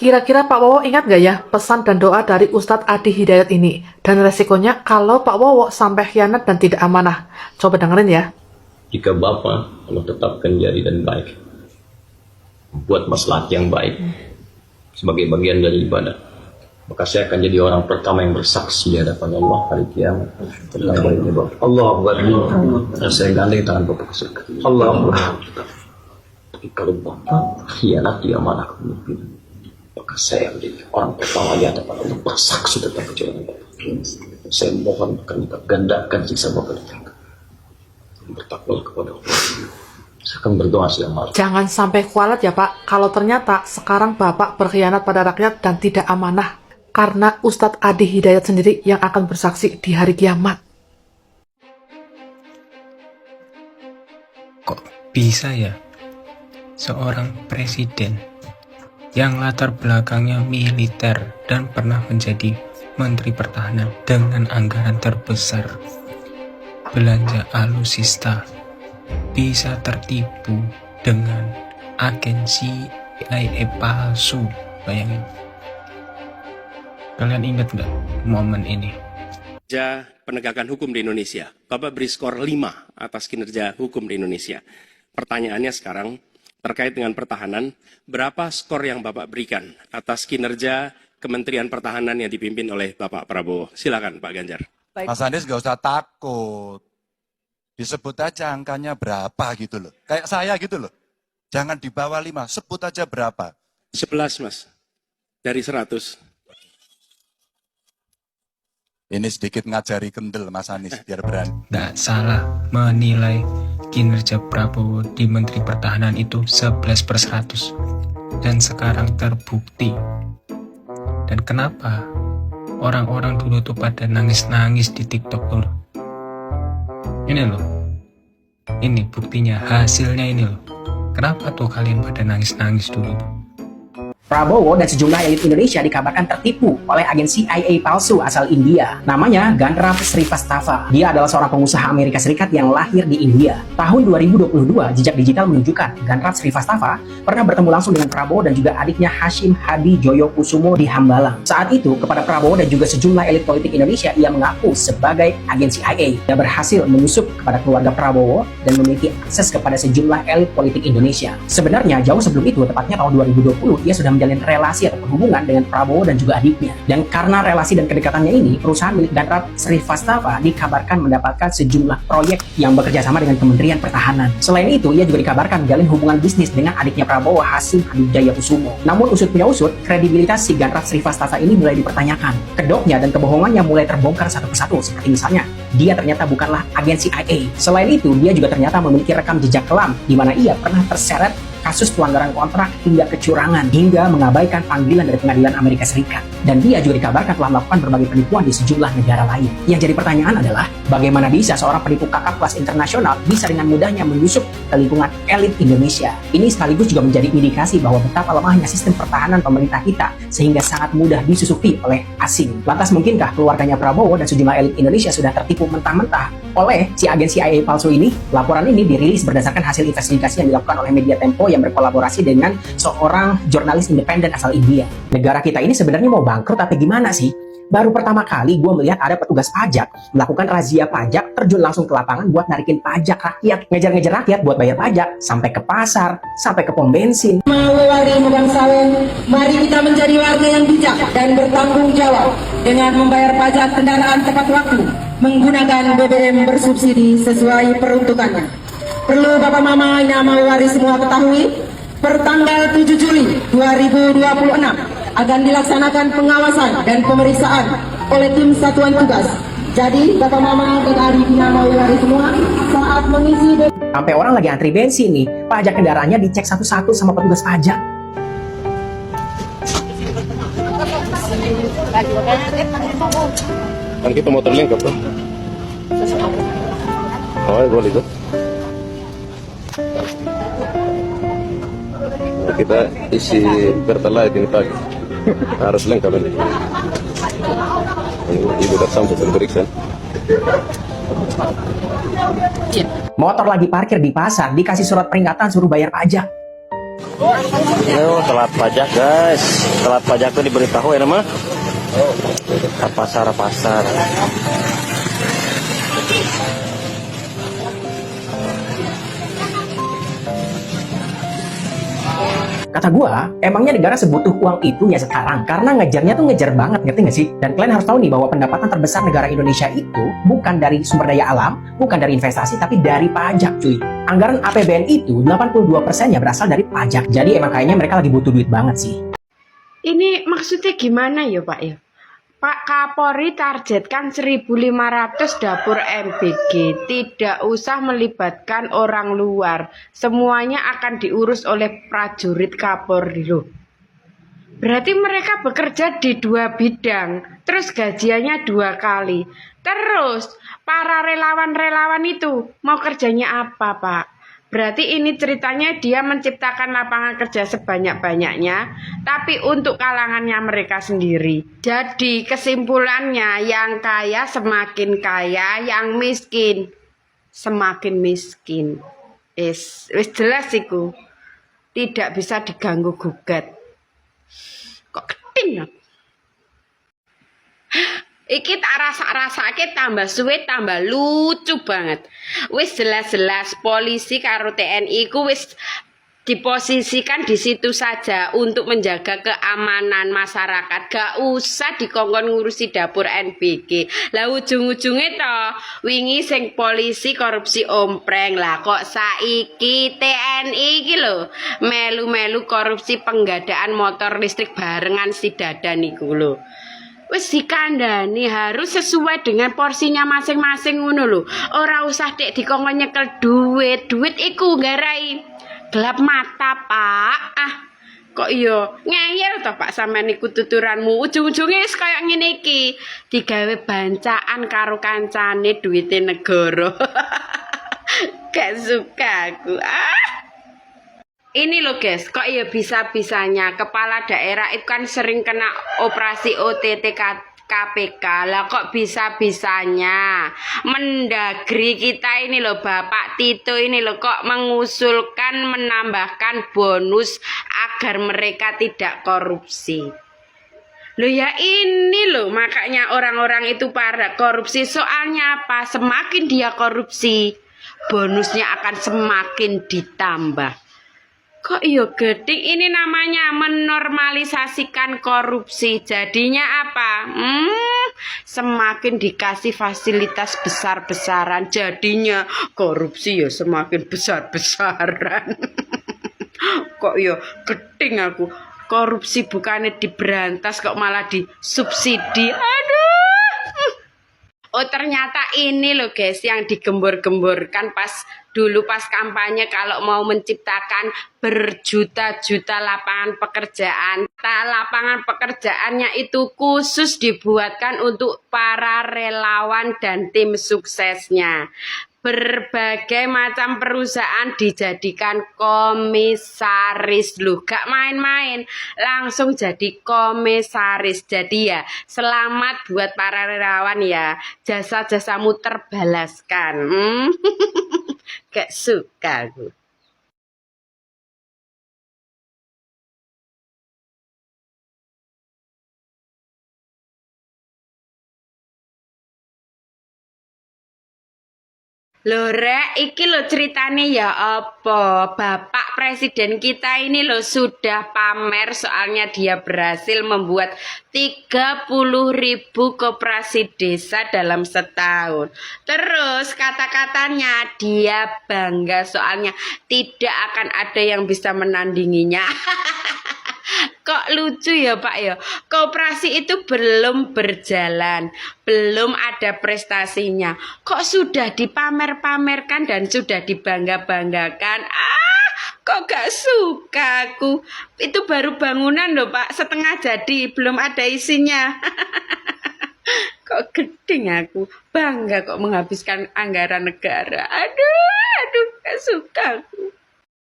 Kira-kira Pak Wowo ingat nggak ya pesan dan doa dari Ustadz Adi Hidayat ini? Dan resikonya kalau Pak Wowo sampai khianat dan tidak amanah. Coba dengerin ya. Jika Bapak Allah tetapkan jadi dan baik, buat maslahat yang baik sebagai bagian dari ibadah, maka saya akan jadi orang pertama yang bersaksi di hadapan Allah hari kiamat. Allah Akbar. Saya gandeng tangan Bapak ke surga. Allah Akbar. Tapi kalau Bapak khianat di amanah kepemimpinan, maka saya menjadi orang pertama di hadapan Allah bersaksi tentang kecurangan Bapak. Saya mohon akan kita gandakan siksa Bapak di neraka. Bertakwa kepada Allah. Saya akan berdoa siang malam. Jangan sampai kualat ya Pak, kalau ternyata sekarang Bapak berkhianat pada rakyat dan tidak amanah. Karena Ustadz Adi Hidayat sendiri yang akan bersaksi di hari kiamat. Kok bisa ya seorang presiden yang latar belakangnya militer dan pernah menjadi Menteri Pertahanan dengan anggaran terbesar belanja alutsista bisa tertipu dengan agensi CIA palsu? Bayangin. Kalian ingat nggak momen ini? Kinerja penegakan hukum di Indonesia. Bapak beri skor 5 atas kinerja hukum di Indonesia. Pertanyaannya sekarang terkait dengan pertahanan, berapa skor yang Bapak berikan atas kinerja Kementerian Pertahanan yang dipimpin oleh Bapak Prabowo? Silakan Pak Ganjar. Mas Anies gak usah takut. Disebut aja angkanya berapa gitu loh. Kayak saya gitu loh. Jangan di bawah 5, sebut aja berapa. 11 Mas, dari 100. Ini sedikit ngajari kendel Mas Anies biar berani. Nggak salah menilai kinerja Prabowo di Menteri Pertahanan itu 11/100. Dan sekarang terbukti. Dan kenapa orang-orang dulu tuh pada nangis-nangis di TikTok dulu? Ini loh. Ini buktinya, hasilnya ini loh. Kenapa tuh kalian pada nangis-nangis dulu tuh? Prabowo dan sejumlah elit Indonesia dikabarkan tertipu oleh agensi CIA palsu asal India. Namanya Gandharv Srivastava. Dia adalah seorang pengusaha Amerika Serikat yang lahir di India. Tahun 2022, jejak digital menunjukkan Gandharv Srivastava pernah bertemu langsung dengan Prabowo dan juga adiknya Hashim Hadi Joyokusumo di Hambalang. Saat itu, kepada Prabowo dan juga sejumlah elit politik Indonesia, ia mengaku sebagai agensi CIA. Dia berhasil menyusup kepada keluarga Prabowo dan memiliki akses kepada sejumlah elit politik Indonesia. Sebenarnya, jauh sebelum itu, tepatnya tahun 2020, ia sudah menjalin relasi atau hubungan dengan Prabowo dan juga adiknya. Dan karena relasi dan kedekatannya ini, perusahaan milik Gandharv Srivastava dikabarkan mendapatkan sejumlah proyek yang bekerja sama dengan Kementerian Pertahanan. Selain itu, ia juga dikabarkan menjalin hubungan bisnis dengan adiknya Prabowo, Hashim Hadi Joyokusumo. Namun usut punya usut, kredibilitas si Gandharv Srivastava ini mulai dipertanyakan. Kedoknya dan kebohongannya mulai terbongkar satu persatu, seperti misalnya, dia ternyata bukanlah agensi CIA. Selain itu, dia juga ternyata memiliki rekam jejak kelam, di mana ia pernah terseret kasus pelanggaran kontrak hingga kecurangan, hingga mengabaikan panggilan dari pengadilan Amerika Serikat. Dan dia juga dikabarkan telah melakukan berbagai penipuan di sejumlah negara lain. Yang jadi pertanyaan adalah, bagaimana bisa seorang penipu kakap kelas internasional bisa dengan mudahnya menyusup ke lingkungan elit Indonesia? Ini sekaligus juga menjadi indikasi bahwa betapa lemahnya sistem pertahanan pemerintah kita, sehingga sangat mudah disusupi oleh asing. Lantas mungkinkah keluarganya Prabowo dan sejumlah elit Indonesia sudah tertipu mentah-mentah oleh si agensi CIA palsu ini? Laporan ini dirilis berdasarkan hasil investigasi yang dilakukan oleh media Tempo yang berkolaborasi dengan seorang jurnalis independen asal India. Negara kita ini sebenarnya mau bangkrut atau gimana sih? Baru pertama kali gue melihat ada petugas pajak melakukan razia pajak, terjun langsung ke lapangan buat narikin pajak rakyat, ngejar-ngejar rakyat buat bayar pajak, sampai ke pasar, sampai ke pom bensin. Mari bangsawan, mari kita menjadi warga yang bijak dan bertanggung jawab dengan membayar pajak kendaraan tepat waktu, menggunakan BBM bersubsidi sesuai peruntukannya. Perlu Bapak Mama Ina Mawari semua ketahui, pertanggal 7 Juli 2026 akan dilaksanakan pengawasan dan pemeriksaan oleh tim satuan tugas. Jadi Bapak Mama dan Adik Ina Mawari semua saat mengisi Sampai orang lagi antri bensin nih, pajak kendaraannya dicek satu-satu sama petugas pajak. Kan kita motor lengkap tuh. Oh, boleh tuh. Kita isi pertalite ini pagi. Harus lengkap ini. Ibu datang untuk periksa. Motor lagi parkir di pasar, dikasih surat peringatan suruh bayar pajak. Ayo, telat pajak guys. Telat pajak tuh diberitahu ya nama. Pasar. Kata gua, emangnya negara sebutuh uang itu ya sekarang? Karena ngejarnya tuh ngejar banget, ngerti nggak sih? Dan kalian harus tahu nih bahwa pendapatan terbesar negara Indonesia itu bukan dari sumber daya alam, bukan dari investasi, tapi dari pajak cuy. Anggaran APBN itu 82%-nya berasal dari pajak. Jadi emang kayaknya mereka lagi butuh duit banget sih. Ini maksudnya gimana ya Pak ya? Pak Kapolri targetkan 1.500 dapur MBG, tidak usah melibatkan orang luar, semuanya akan diurus oleh prajurit Kapolri loh. Berarti mereka bekerja di 2 bidang, terus gajiannya 2 kali. Terus para relawan-relawan itu mau kerjanya apa Pak? Berarti ini ceritanya dia menciptakan lapangan kerja sebanyak-banyaknya, tapi untuk kalangannya mereka sendiri. Jadi kesimpulannya, yang kaya semakin kaya, yang miskin semakin miskin. Wis jelas iku. Tidak bisa diganggu gugat. Kok keting aku? Iki tak rasa-rasake tambah suwe tambah lucu banget. Wis jelas-jelas polisi karo TNI ku wis diposisikan di situ saja untuk menjaga keamanan masyarakat. Gak usah dikongkon ngurusi dapur NBG. Lah ujung-ujungnya toh wingi sing polisi korupsi ompreng. Lah kok saiki TNI iki lho melu-melu korupsi penggadaan motor listrik barengan si Dadan iku lho. Wis dikandani harus sesuai dengan porsinya masing-masing ngono lho. Ora usah dek dikongkon nyekel duit. Duit iku nggarai gelap mata, Pak. Kok iya ngeyel toh Pak sampean iku tuturanmu. Ujung-ujunge wis kaya ngene iki. Digawe bancaan karo kancane duwite negara. Gak suka aku. Ini loh guys, kok ya bisa-bisanya kepala daerah itu kan sering kena operasi OTT KPK. Lah kok bisa-bisanya Mendagri kita ini loh Bapak Tito ini loh kok mengusulkan menambahkan bonus agar mereka tidak korupsi. Loh ya ini loh makanya orang-orang itu pada korupsi. Soalnya apa? Semakin dia korupsi, bonusnya akan semakin ditambah. Kok iya geding, ini namanya menormalisasikan korupsi. Jadinya apa? Semakin dikasih fasilitas besar-besaran, jadinya korupsi ya semakin besar-besaran. Kok iya geding aku. Korupsi bukannya diberantas kok malah disubsidi. Aduh. Oh ternyata ini loh guys yang digembor-gemborkan pas kampanye kalau mau menciptakan berjuta-juta lapangan pekerjaan. Lapangan pekerjaannya itu khusus dibuatkan untuk para relawan dan tim suksesnya. Berbagai macam perusahaan dijadikan komisaris loh, gak main-main, langsung jadi komisaris. Jadi ya selamat buat para relawan ya, jasa-jasamu terbalaskan. Gak suka aku. Loh Rek, iki lo ceritanya ya apa? Bapak Presiden kita ini lo sudah pamer soalnya dia berhasil membuat 30.000 koperasi desa dalam setahun. Terus kata-katanya dia bangga soalnya tidak akan ada yang bisa menandinginya. Kok lucu ya Pak ya, koperasi itu belum berjalan, belum ada prestasinya, kok sudah dipamer-pamerkan dan sudah dibangga-banggakan. Kok gak suka aku. Itu baru bangunan loh Pak, setengah jadi, belum ada isinya. Kok gedeng aku, bangga kok menghabiskan anggaran negara. Aduh, gak suka aku.